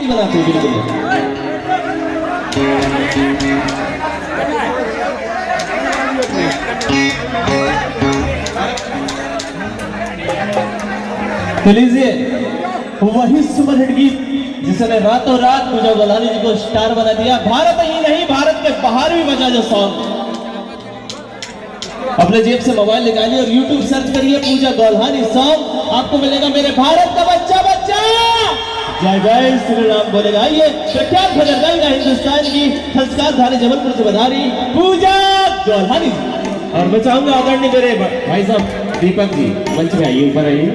बनाते हैं बिल्कुल। तो लीजिए वही सुपरहिट गीत जिसने रातों रात पूजा गोल्हानी जी को स्टार बना दिया। भारत ही नहीं भारत के बाहर भी बजा जो सॉन्ग। अपने जेब से मोबाइल निकालिए और YouTube सर्च करिए पूजा गोल्हानी सॉन्ग, आपको मिलेगा मेरे भारत का बच्चा बच्चा जय जय श्री राम बोलेगा। आइए प्रख्यात भजन गाएगा हिंदुस्तान की संस्कारधारी जबलपुर से बधारी पूजा गोल्हानी। और मैं चाहूंगा आदरणीय मेरे भाई साहब दीपक जी मंच में आइए, ऊपर आइए।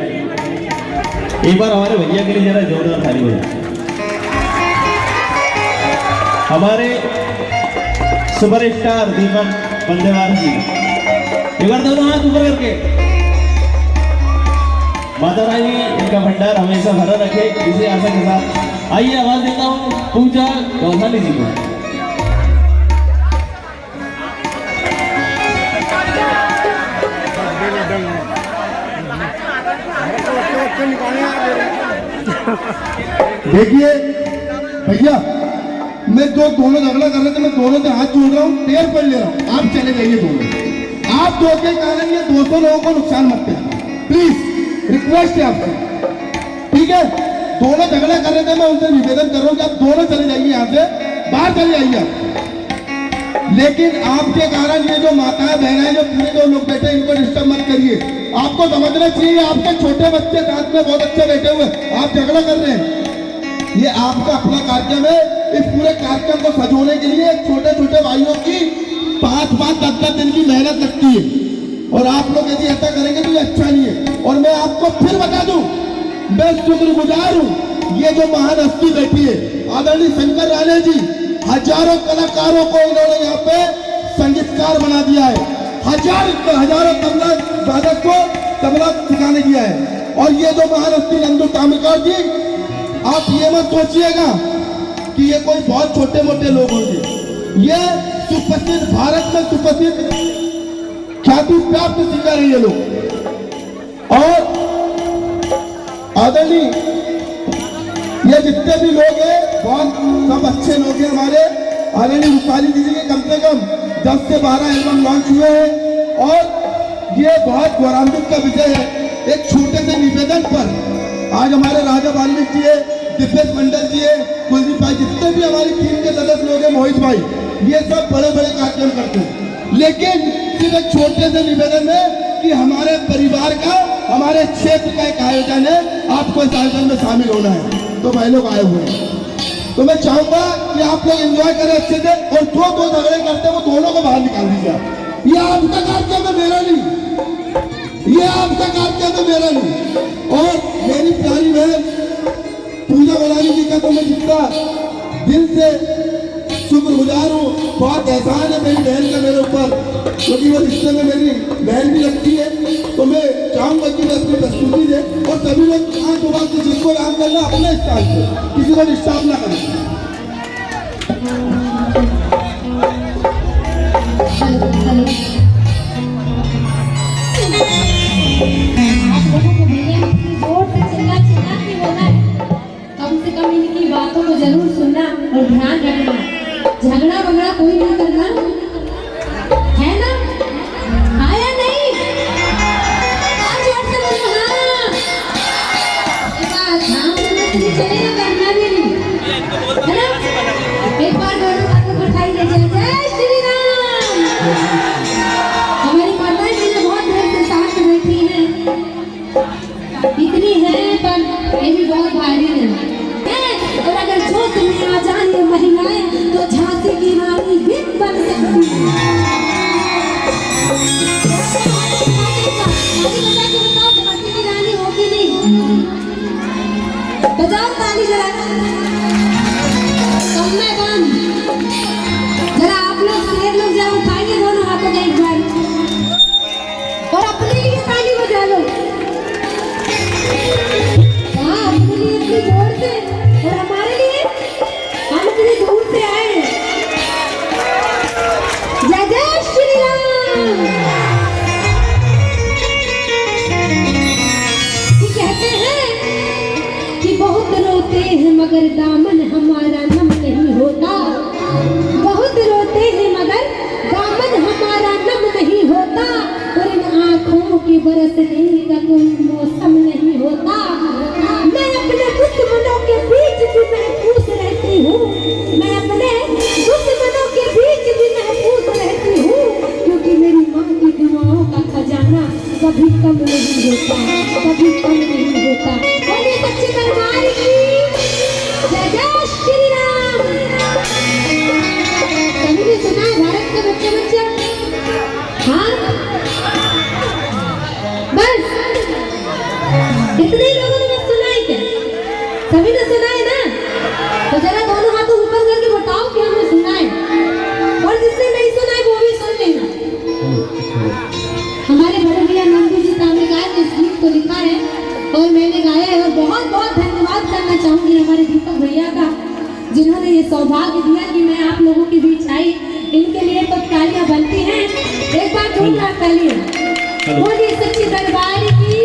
एक बार हमारे भैया के लिए जरा जोरदार ताली बजाइए। हमारे सुपरस्टार दीपक बंदेवार जी, एक बार दोनों हाथ ऊपर करके। माता रानी इनका भंडार हमेशा भरा रखे, इसी आशा के साथ आइए आवाज देता हूँ पूजा गोल्हानी जी को। देखिए भैया, मैं दोनों झगड़ा कर रहे थे, मैं दोनों से हाथ जोड़ रहा हूँ, टेर पड़ ले रहा हूँ। आप चले जाइए दोनों, आप दो के कारण ये 200 लोगों को नुकसान मत करिए प्लीज, रिक्वेस्ट है आपसे, ठीक है। दोनों झगड़ा कर रहे थे, मैं उनसे निवेदन कर रहा हूँ कि आप दोनों चले जाइए, यहाँ से बाहर चले जाइए आप। लेकिन आपके कारण ये जो माताएं बहनें जो पूरे दो लोग बैठे इनको डिस्टर्ब मत करिए। आपको समझना चाहिए आपके छोटे बच्चे साथ में बहुत अच्छे बैठे हुए, आप झगड़ा कर रहे हैं। ये आपका अपना कार्यक्रम है, इस पूरे कार्यक्रम को सजोने के लिए छोटे छोटे भाइयों की 5-5, 10-10 दिन की मेहनत लगती है, और आप लोग यदि ऐसा करेंगे तो ये अच्छा नहीं है। और मैं आपको फिर बता दूं, मैं शुक्रगुजार हूं, ये जो महान हस्ती बैठी है आदरणीय शंकर राणे जी, हजारों कलाकारों को इन्होंने यहाँ पे संगीतकार बना दिया है, हजारों तबला वादक को तबला सिखाने दिया है। और ये जो महान हस्ती नंदू ताम्रकार जी, आप ये मत सोचिएगा कि ये कोई बहुत छोटे मोटे लोग होंगे, ये सुप्रसिद्ध, भारत में सुप्रसिद्ध ख्याति प्राप्त सिंगर है ये लोग। और आदरणीय ये जितने भी लोग हैं बहुत सब अच्छे लोग हैं हमारे। आदरणीय रूपाली दीदी के कम से कम 10 से 12 एल्बम लॉन्च हुए हैं, और ये बहुत गौरवान्वित का विषय है। एक छोटे से निवेदन पर आज हमारे राजा वाल्मीकि जी है, दिपेश मंडल जी है, कुलदीप भाई, जितने भी हमारी टीम के सदस्य लोग हैं, मोहित भाई, ये सब बड़े बड़े कार्यक्रम करते हैं। लेकिन सिर्फ एक छोटे से निवेदन है कि हमारे परिवार का, हमारे क्षेत्र का एक आयोजन है, आपको इस आयोजन में शामिल होना है, तो भाई लोग आए हुए हैं। तो मैं चाहूंगा कि आप लोग एंजॉय करें अच्छे से, और जो दो झगड़े करते हैं वो दोनों को बाहर निकाल दीजिए। ये आपका कार्यक्रम है, मेरा नहीं, ये आपका कार्यक्रम है, मेरा नहीं। और मेरी प्यारी बहन पूजा गोल्हानी जी का तो मैं जितना दिल से शुक्रगुजार हूँ, बहुत एहसान है मेरी बहन का मेरे ऊपर, क्योंकि वो रिश्ते में मेरी बहन भी लगती है। तो मैं चाहूंगा कि मैं अपनी प्रस्तुति दे, और सभी लोग आंख उबाल के जिसको काम करना अपने स्थान से, किसी को डिस्टर्ब ना करें। कम से कम इनकी बातों को जरूर सुनना और ध्यान रखना, झगड़ा वगड़ा कोई नहीं करना, है ना? आया नहीं? आज और से बोलो हाँ। एक बार हाँ बोलना चलेगा, करना भी नहीं, है ना? एक बार दोनों हाथों पर उठाई ले जाए, जय श्री राम। हमारी माताएं मेरे बहुत देर से साथ में बैठी हैं, इतनी है पर ये भी बहुत भारी है। और अगर जोश में आ जाए महिलाएं तो झांसी की रानी भी बन सकती मगर दामन हमारा नम नहीं होता। बहुत रोते हैं मगर दामन हमारा नम नहीं होता। और इन आँखों की बरसने का कोई मौसम नहीं होता। मैं अपने दुश्मनों के बीच भी महफूज रहती हूँ। मैं अपने दुश्मनों के बीच भी महफूज रहती हूँ, क्योंकि मेरी माँ की दुआओं का खजाना कभी कम नहीं होता, कभी कम नहीं होता। बोलिए सच्चे दरबार की जय जय श्री राम। सभी ने सुना है भारत के बच्चे बच्चे? हाँ, बस इतने ही लोगों ने बस सुना है क्या? सभी ने सुना है ना? तो जरा दोनों हाथों ऊपर करके बताओ कि हमने सुना है, और जिसने नहीं सुना है वो भी सुन लेना। हमारे बड़े भैया नंदू जी ताम्रकार ने इस गीत को लिखा है और मैंने गाया है, और बहुत बहुत धन्यवाद करना चाहूंगी हमारे दीपक भैया का, जिन्होंने ये सौभाग्य दिया कि मैं आप लोगों के बीच आई। इनके लिए तो तालियां बनती हैं, एक बार जोरदार तालियां। बोलिए सच्ची दरबार की।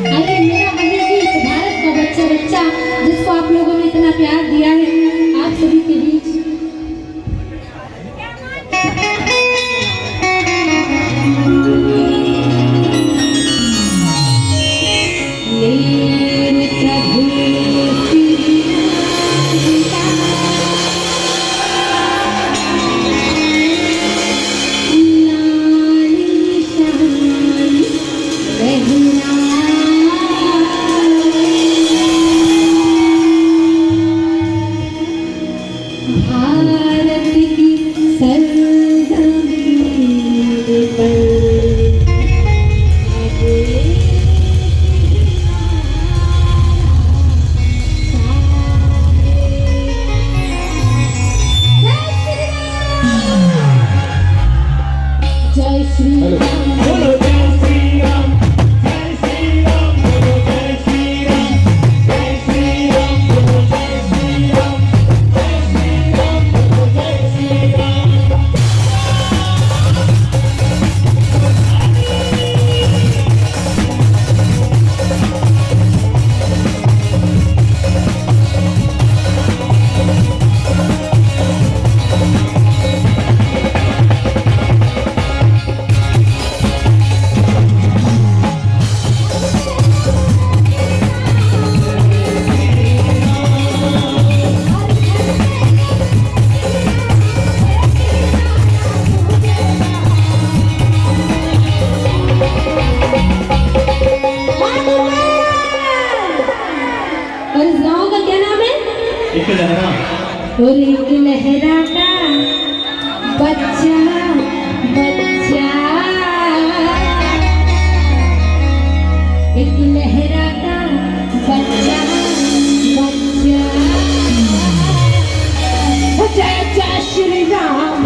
अरे मेरा वही गीत भारत का बच्चा बच्चा, जिसको आप लोगों ने इतना प्यार दिया है, आप सभी के बीच मेरे प्रभु भारत की सरजमीं पर जय श्री राम। बोलो जय श्री राम, जय श्री राम, बोलो जय श्री राम, जय श्री राम, बोलो जय श्री राम, जय श्री राम, बोलो जय श्री राम। और इस गाँव का क्या नाम है? एक लहरा, और एक लहरा का बच्चा बच्चा, एक लहरा का बच्चा बच्चा। जय जय श्री राम।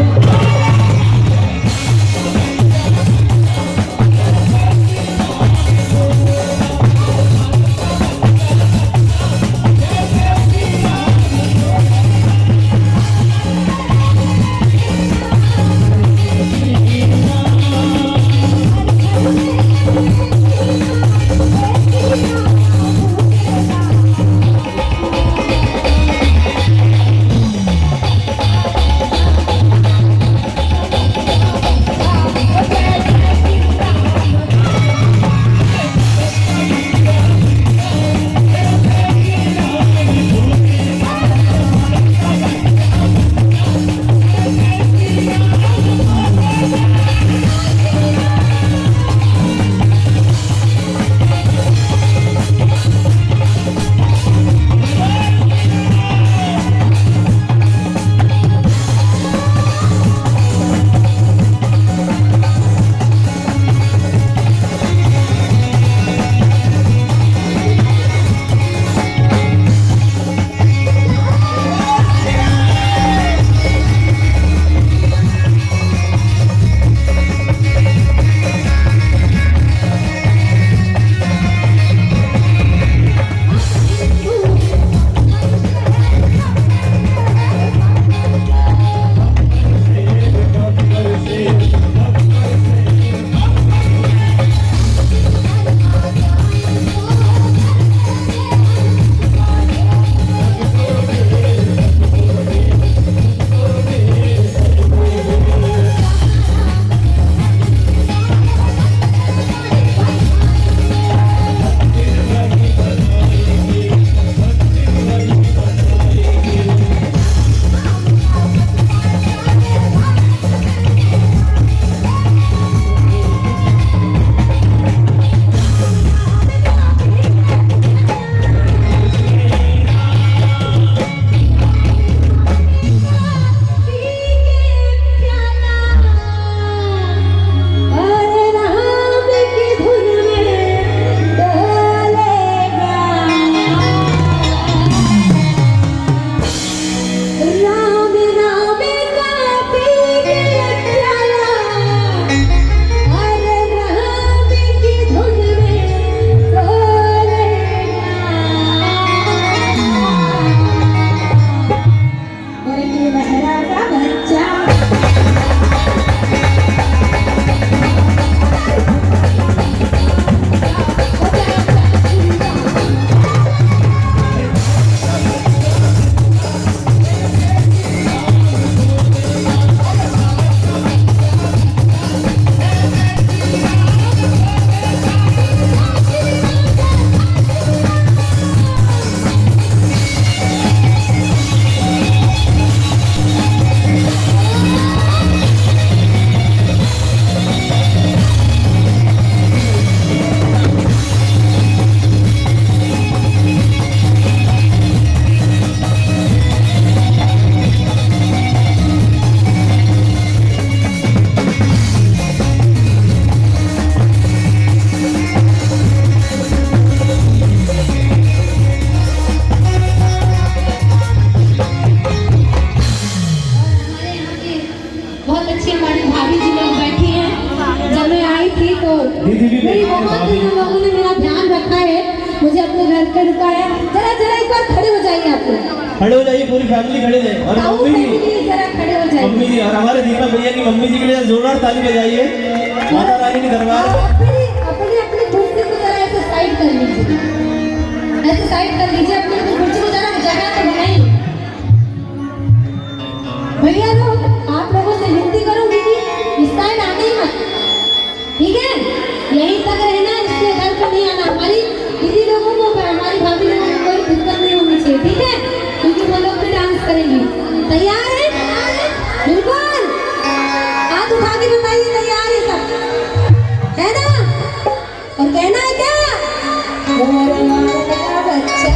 दीदी भी मेरी बहुत से लोगों ने मेरा ध्यान रखा है, मुझे अपने घर पे रुका है। जरा जरा एक बार खड़े हो जाइए आप लोग, खड़े हो जाइए, पूरी फैमिली खड़े हैं। और ताऊ मम्मी जी, फैमिली जरा खड़े हो जाइए। मम्मी जी और हमारे दीपक भैया की मम्मी जी के लिए जोरदार ताली बजाइए। माता रानी की दरबार। अपनी अपनी अपनी कुर्सी को जरा ऐसे साइड कर लीजिए, ऐसे साइड कर लीजिए अपनी अपनी कुर्सी को, जरा जगह तो बनाइए। भैया लोग, आप लोगों से विनती करूंगी कि इस साइड आने ही मत, ठीक है? यहीं तक रहना, इसके घर पर नहीं आना। हमारी दीदी लोगों को, हमारी भाभी लोगों को कोई दिक्कत नहीं होनी चाहिए, ठीक है? क्योंकि वो लोग भी डांस करेंगे। तैयार है? बिल्कुल, हाथ उठा के बताइए तैयार है सब, है ना? और कहना है क्या? मोर वाला बच्चा।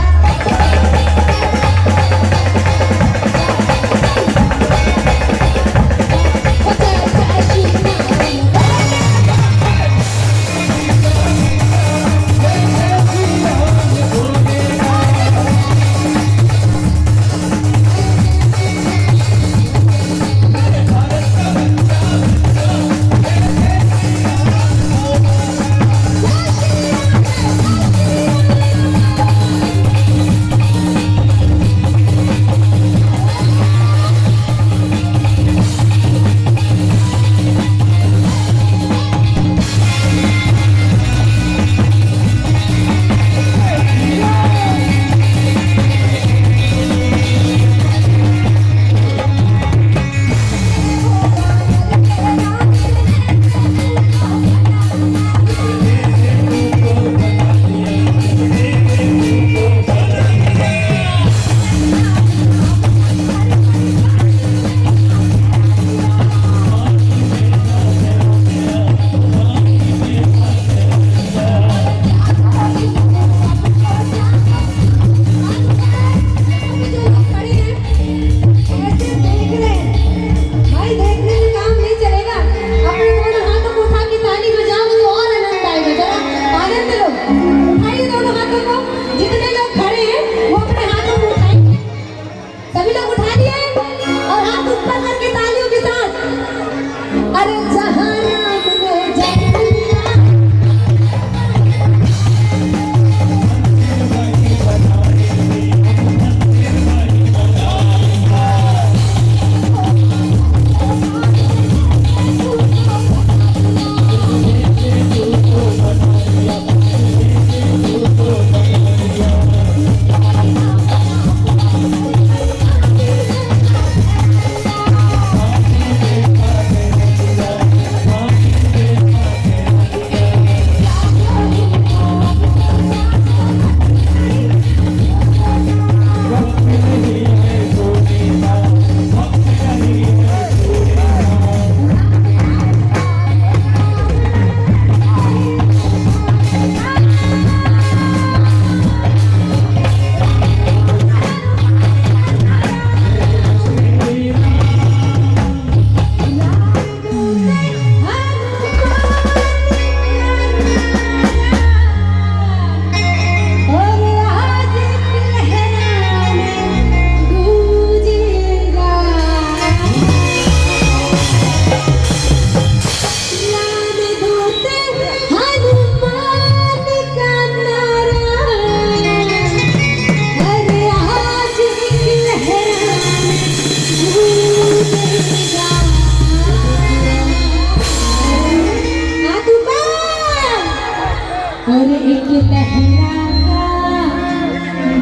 और एक लहरा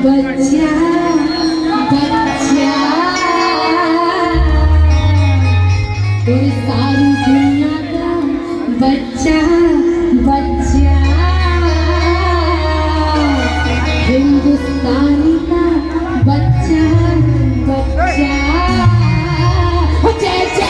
बच्चा बच्चा और सारी दुनिया का बच्चा बच्चा हिंदुस्तानी का बच्चा बच्चा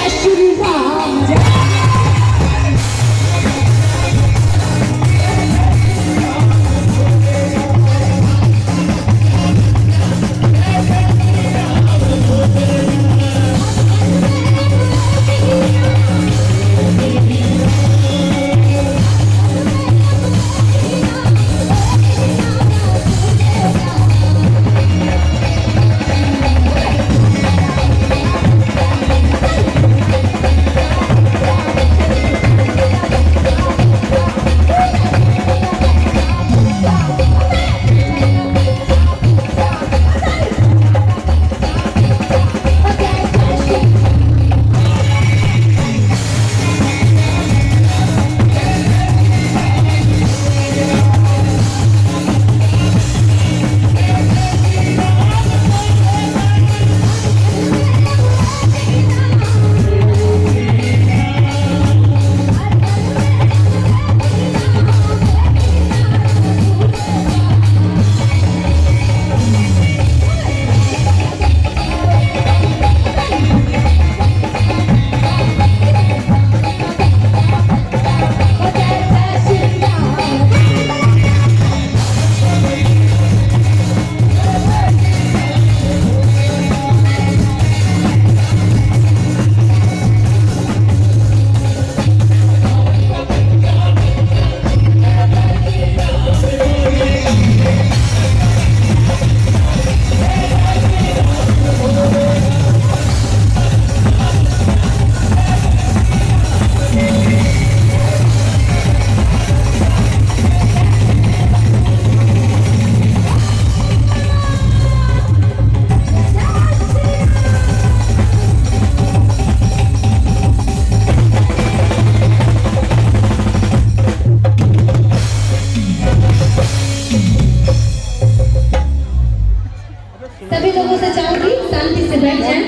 होगी, शांति से बैठ जाएं,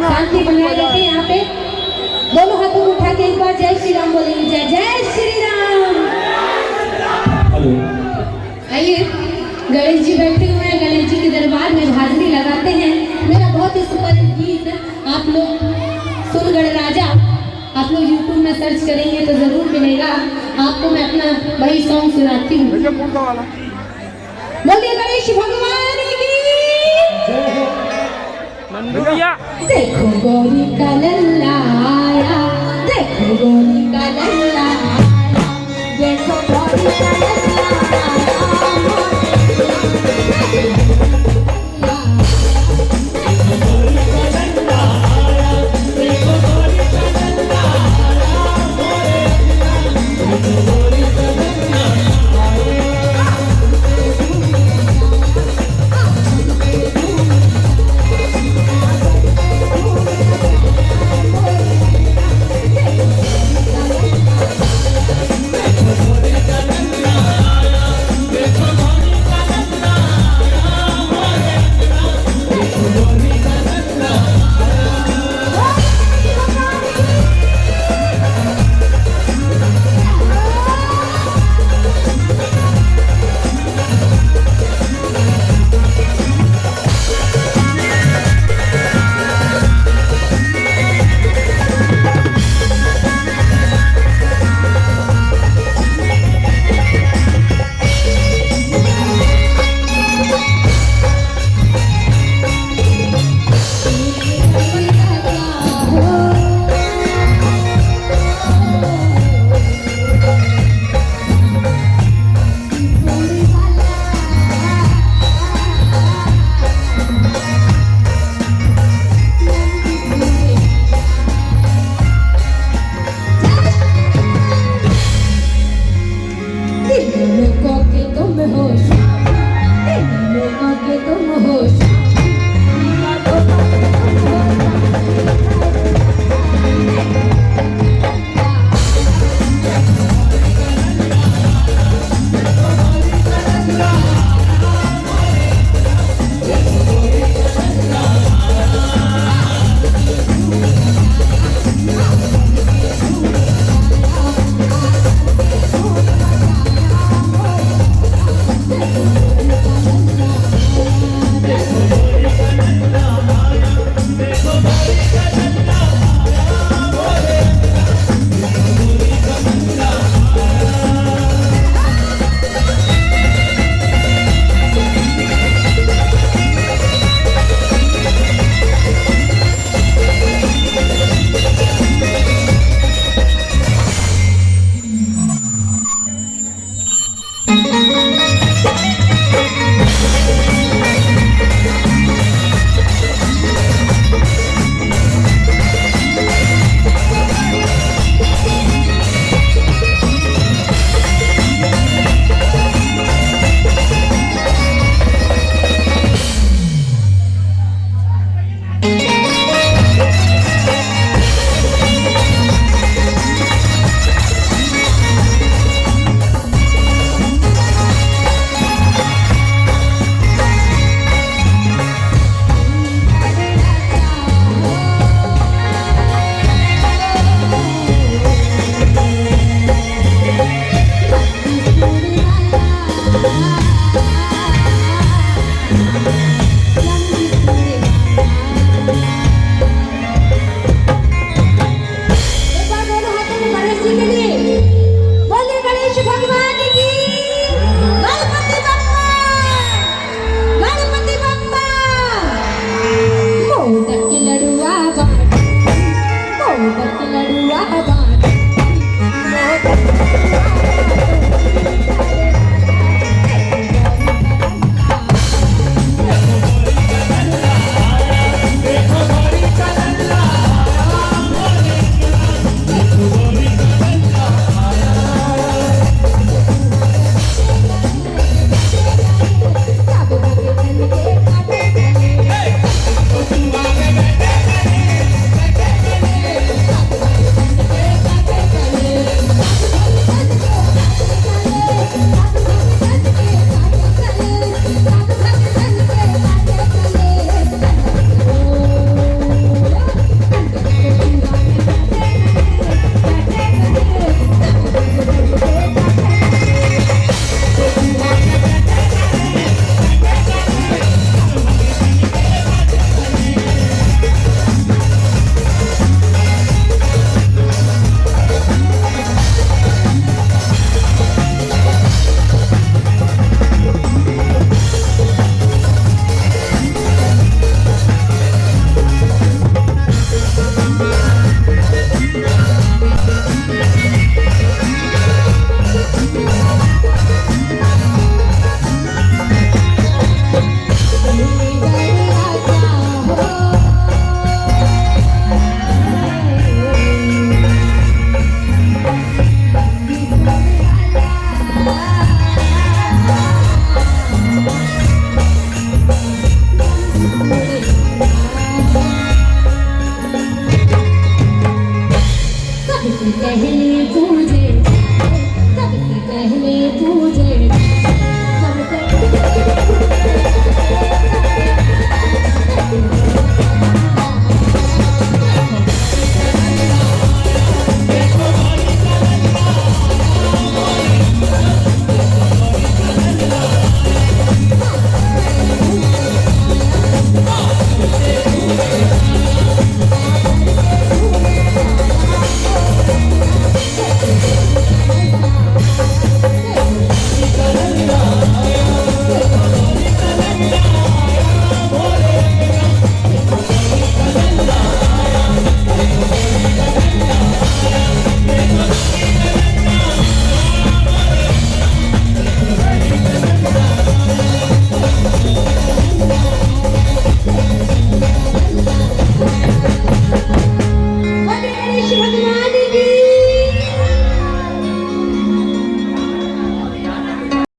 शांति बनाए रखें। यहाँ पे दोनों हाथों को उठा के एक बार जय श्री राम बोलेंगे। जय जय श्री राम। हेलो। आइए, गणेश जी बैठे हुए हैं, गणेश जी के दरबार में हाजिरी लगाते हैं। मेरा बहुत ही सुपरहिट गीत आप लोग सुन गणराजा, आप लोग YouTube में सर्च करेंगे तो जरूर मिलेगा आपको। मैं अपना वही सॉन्ग सुनाती हूँ। बोलिए गणेश भगवान की। देखो गौरी का लल